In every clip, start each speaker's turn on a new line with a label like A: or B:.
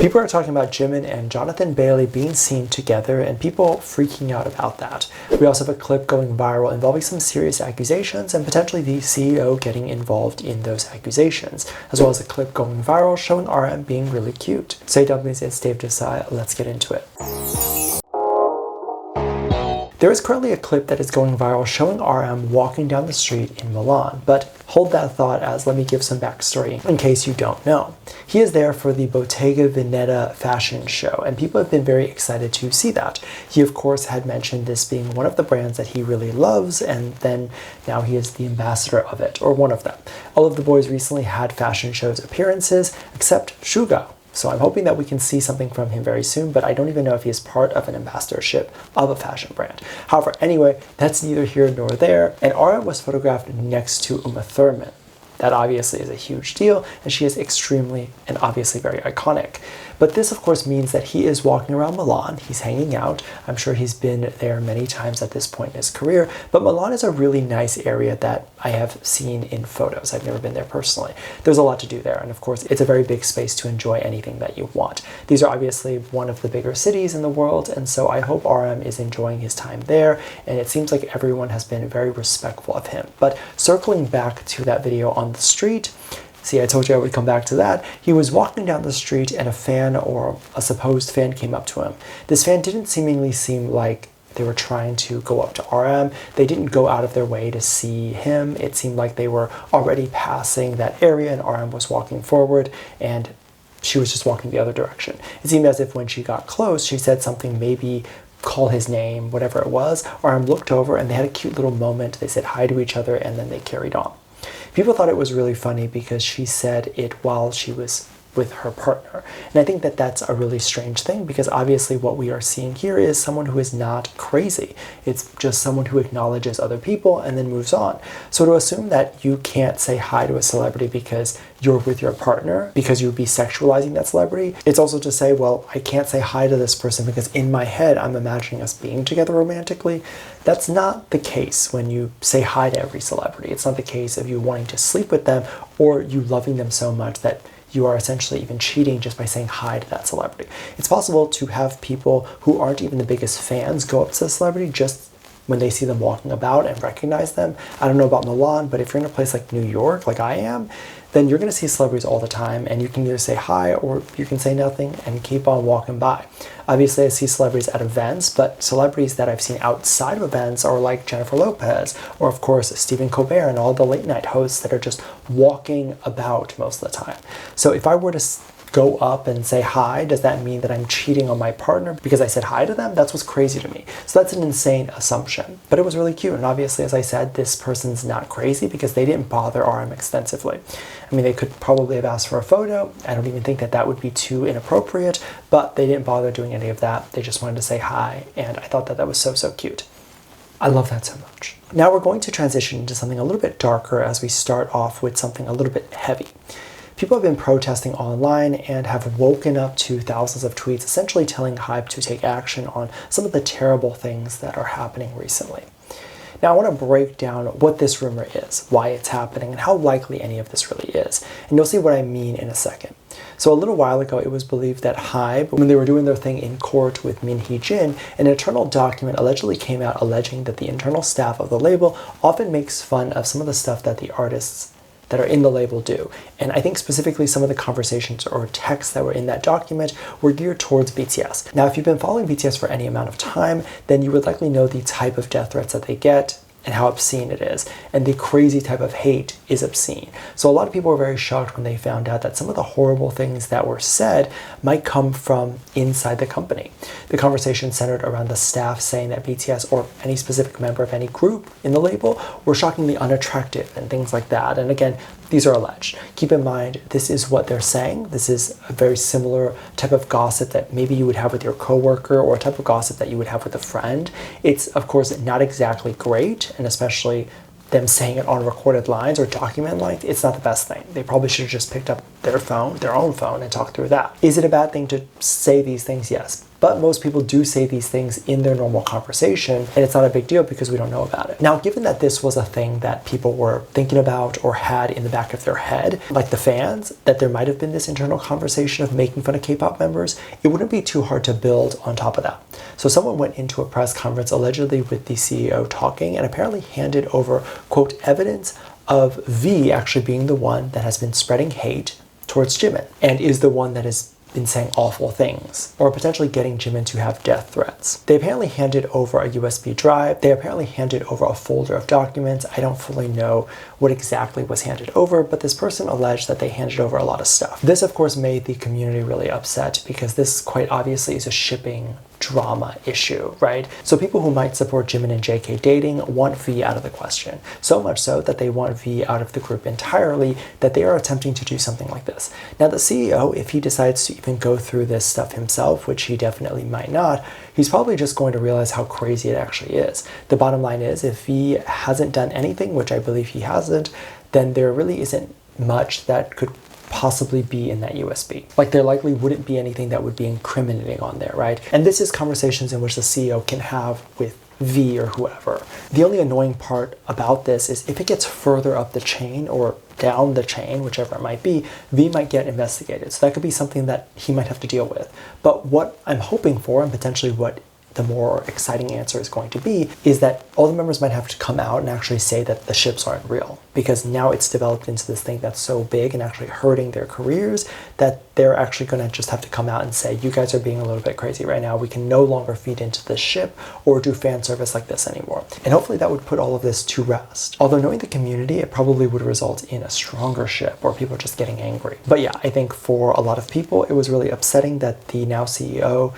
A: People are talking about Jimin and Jonathan Bailey being seen together and people freaking out about that. We also have a clip going viral involving some serious accusations and potentially the CEO getting involved in those accusations, as well as a clip going viral showing RM being really cute. So hey Dumplings, it's Dave Disci, let's get into it. There is currently a clip that is going viral showing RM walking down the street in Milan, but hold that thought as let me give some backstory in case you don't know. He is there for the Bottega Veneta fashion show, and people have been very excited to see that. He of course had mentioned this being one of the brands that he really loves, and then now he is the ambassador of it, or one of them. All of the boys recently had fashion shows appearances, except Suga. So I'm hoping that we can see something from him very soon, but I don't even know if he is part of an ambassadorship of a fashion brand. However, anyway, that's neither here nor there, and RM was photographed next to Uma Thurman. That obviously is a huge deal, and she is extremely and obviously very iconic. But this of course means that he is walking around Milan, he's hanging out. I'm sure he's been there many times at this point in his career, but Milan is a really nice area that I have seen in photos. I've never been there personally. There's a lot to do there, and of course it's a very big space to enjoy anything that you want. These are obviously one of the bigger cities in the world, and so I hope RM is enjoying his time there, and it seems like everyone has been very respectful of him. But circling back to that video on the street, see, I told you I would come back to that. He was walking down the street and a fan or a supposed fan came up to him. This fan didn't seemingly seem like they were trying to go up to RM. They didn't go out of their way to see him. It seemed like they were already passing that area and RM was walking forward and she was just walking the other direction. It seemed as if when she got close, she said something, maybe call his name, whatever it was. RM looked over and they had a cute little moment. They said hi to each other and then they carried on. People thought it was really funny because she said it while she was with her partner. And I think that that's a really strange thing because obviously what we are seeing here is someone who is not crazy. It's just someone who acknowledges other people and then moves on. So to assume that you can't say hi to a celebrity because you're with your partner, because you would be sexualizing that celebrity, it's also to say, well, I can't say hi to this person because in my head I'm imagining us being together romantically. That's not the case when you say hi to every celebrity. It's not the case of you wanting to sleep with them or you loving them so much that you are essentially even cheating just by saying hi to that celebrity. It's possible to have people who aren't even the biggest fans go up to the celebrity just when they see them walking about and recognize them. I don't know about Milan, but if you're in a place like New York, like I am, then you're going to see celebrities all the time and you can either say hi or you can say nothing and keep on walking by. Obviously, I see celebrities at events, but celebrities that I've seen outside of events are like Jennifer Lopez or, of course, Stephen Colbert and all the late night hosts that are just walking about most of the time. So if I were to go up and say hi, does that mean that I'm cheating on my partner because I said hi to them? That's what's crazy to me. So that's an insane assumption. But it was really cute. And obviously, as I said, this person's not crazy because they didn't bother RM extensively. I mean, they could probably have asked for a photo. I don't even think that that would be too inappropriate, but they didn't bother doing any of that. They just wanted to say hi. And I thought that that was so, so cute. I love that so much. Now we're going to transition into something a little bit darker as we start off with something a little bit heavy. People have been protesting online and have woken up to thousands of tweets essentially telling HYBE to take action on some of the terrible things that are happening recently. Now I want to break down what this rumor is, why it's happening, and how likely any of this really is. And you'll see what I mean in a second. So a little while ago, it was believed that HYBE, when they were doing their thing in court with Min Hee-jin, an internal document allegedly came out alleging that the internal staff of the label often makes fun of some of the stuff that the artists that are in the label do. And I think specifically some of the conversations or texts that were in that document were geared towards BTS. Now, if you've been following BTS for any amount of time, then you would likely know the type of death threats that they get and how obscene it is. And the crazy type of hate is obscene. So a lot of people were very shocked when they found out that some of the horrible things that were said might come from inside the company. The conversation centered around the staff saying that BTS or any specific member of any group in the label were shockingly unattractive and things like that. And again, these are alleged. Keep in mind, this is what they're saying. This is a very similar type of gossip that maybe you would have with your coworker or a type of gossip that you would have with a friend. It's, of course, not exactly great, and especially them saying it on recorded lines or document lines, it's not the best thing. They probably should have just picked up their own phone, and talk through that. Is it a bad thing to say these things? Yes. But most people do say these things in their normal conversation, and it's not a big deal because we don't know about it. Now, given that this was a thing that people were thinking about or had in the back of their head, like the fans, that there might have been this internal conversation of making fun of K-pop members, it wouldn't be too hard to build on top of that. So someone went into a press conference allegedly with the CEO talking and apparently handed over, quote, evidence of V actually being the one that has been spreading hate towards Jimin and is the one that has been saying awful things or potentially getting Jimin to have death threats. They apparently handed over a USB drive. They apparently handed over a folder of documents. I don't fully know what exactly was handed over, but this person alleged that they handed over a lot of stuff. This, of course, made the community really upset because this quite obviously is a shipping drama issue, right? So people who might support Jimin and JK dating want V out of the question. So much so that they want V out of the group entirely, that they are attempting to do something like this. Now the CEO, if he decides to even go through this stuff himself, which he definitely might not, he's probably just going to realize how crazy it actually is. The bottom line is, if V hasn't done anything, which I believe he hasn't, then there really isn't much that could possibly be in that USB. Like there likely wouldn't be anything that would be incriminating on there, right? And this is conversations in which the CEO can have with V or whoever. The only annoying part about this is if it gets further up the chain or down the chain, whichever it might be, V might get investigated. So that could be something that he might have to deal with. But what I'm hoping for, and potentially what the more exciting answer is going to be, is that all the members might have to come out and actually say that the ships aren't real, because now it's developed into this thing that's so big and actually hurting their careers that they're actually going to just have to come out and say, you guys are being a little bit crazy right now. We can no longer feed into this ship or do fan service like this anymore. And hopefully that would put all of this to rest. Although knowing the community, it probably would result in a stronger ship or people just getting angry. But yeah, I think for a lot of people, it was really upsetting that the now CEO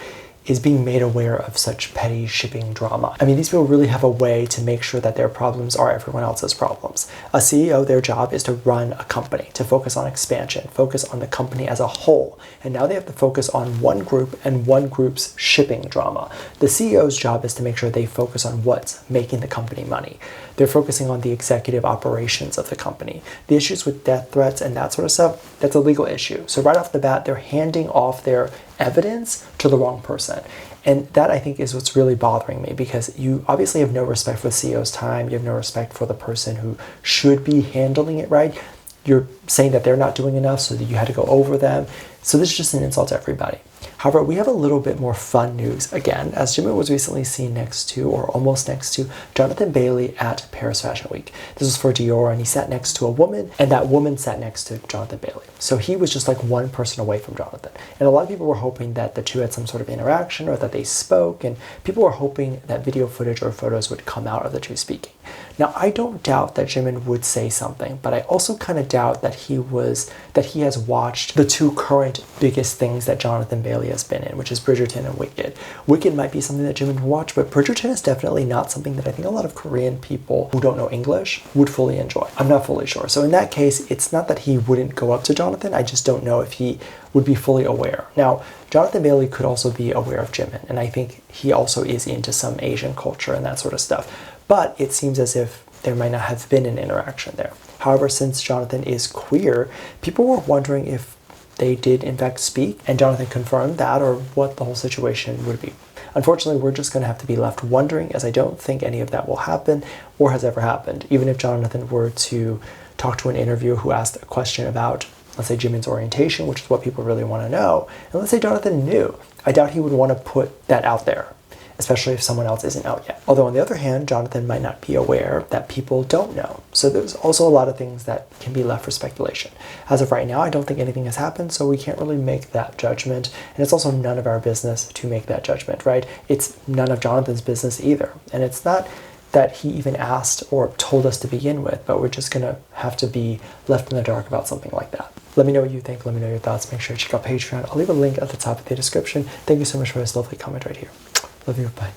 A: is being made aware of such petty shipping drama. I mean, these people really have a way to make sure that their problems are everyone else's problems. A CEO, their job is to run a company, to focus on expansion, focus on the company as a whole. And now they have to focus on one group and one group's shipping drama. The CEO's job is to make sure they focus on what's making the company money. They're focusing on the executive operations of the company. The issues with death threats and that sort of stuff, that's a legal issue. So right off the bat, they're handing off their evidence to the wrong person. And that, I think, is what's really bothering me, because you obviously have no respect for the CEO's time. You have no respect for the person who should be handling it right. You're saying that they're not doing enough, so that you had to go over them. So this is just an insult to everybody. However, we have a little bit more fun news again, as Jimin was recently seen next to, or almost next to, Jonathan Bailey at Paris Fashion Week. This was for Dior, and he sat next to a woman, and that woman sat next to Jonathan Bailey. So he was just like one person away from Jonathan. And a lot of people were hoping that the two had some sort of interaction or that they spoke, and people were hoping that video footage or photos would come out of the two speaking. Now, I don't doubt that Jimin would say something, but I also kind of doubt that he has watched the two current biggest things that Jonathan Bailey has been in, which is Bridgerton and Wicked. Wicked might be something that Jimin would watch, but Bridgerton is definitely not something that I think a lot of Korean people who don't know English would fully enjoy. I'm not fully sure. So in that case, it's not that he wouldn't go up to Jonathan, I just don't know if he would be fully aware. Now, Jonathan Bailey could also be aware of Jimin, and I think he also is into some Asian culture and that sort of stuff. But it seems as if there might not have been an interaction there. However, since Jonathan is queer, people were wondering if they did in fact speak, and Jonathan confirmed that, or what the whole situation would be. Unfortunately, we're just going to have to be left wondering, as I don't think any of that will happen or has ever happened. Even if Jonathan were to talk to an interviewer who asked a question about, let's say, Jimin's orientation, which is what people really want to know, and let's say Jonathan knew, I doubt he would want to put that out there, especially if someone else isn't out yet. Although on the other hand, Jonathan might not be aware that people don't know. So there's also a lot of things that can be left for speculation. As of right now, I don't think anything has happened, so we can't really make that judgment. And it's also none of our business to make that judgment, right? It's none of Jonathan's business either. And it's not that he even asked or told us to begin with, but we're just gonna have to be left in the dark about something like that. Let me know what you think. Let me know your thoughts. Make sure to check out Patreon. I'll leave a link at the top of the description. Thank you so much for this lovely comment right here. Love you. Bye.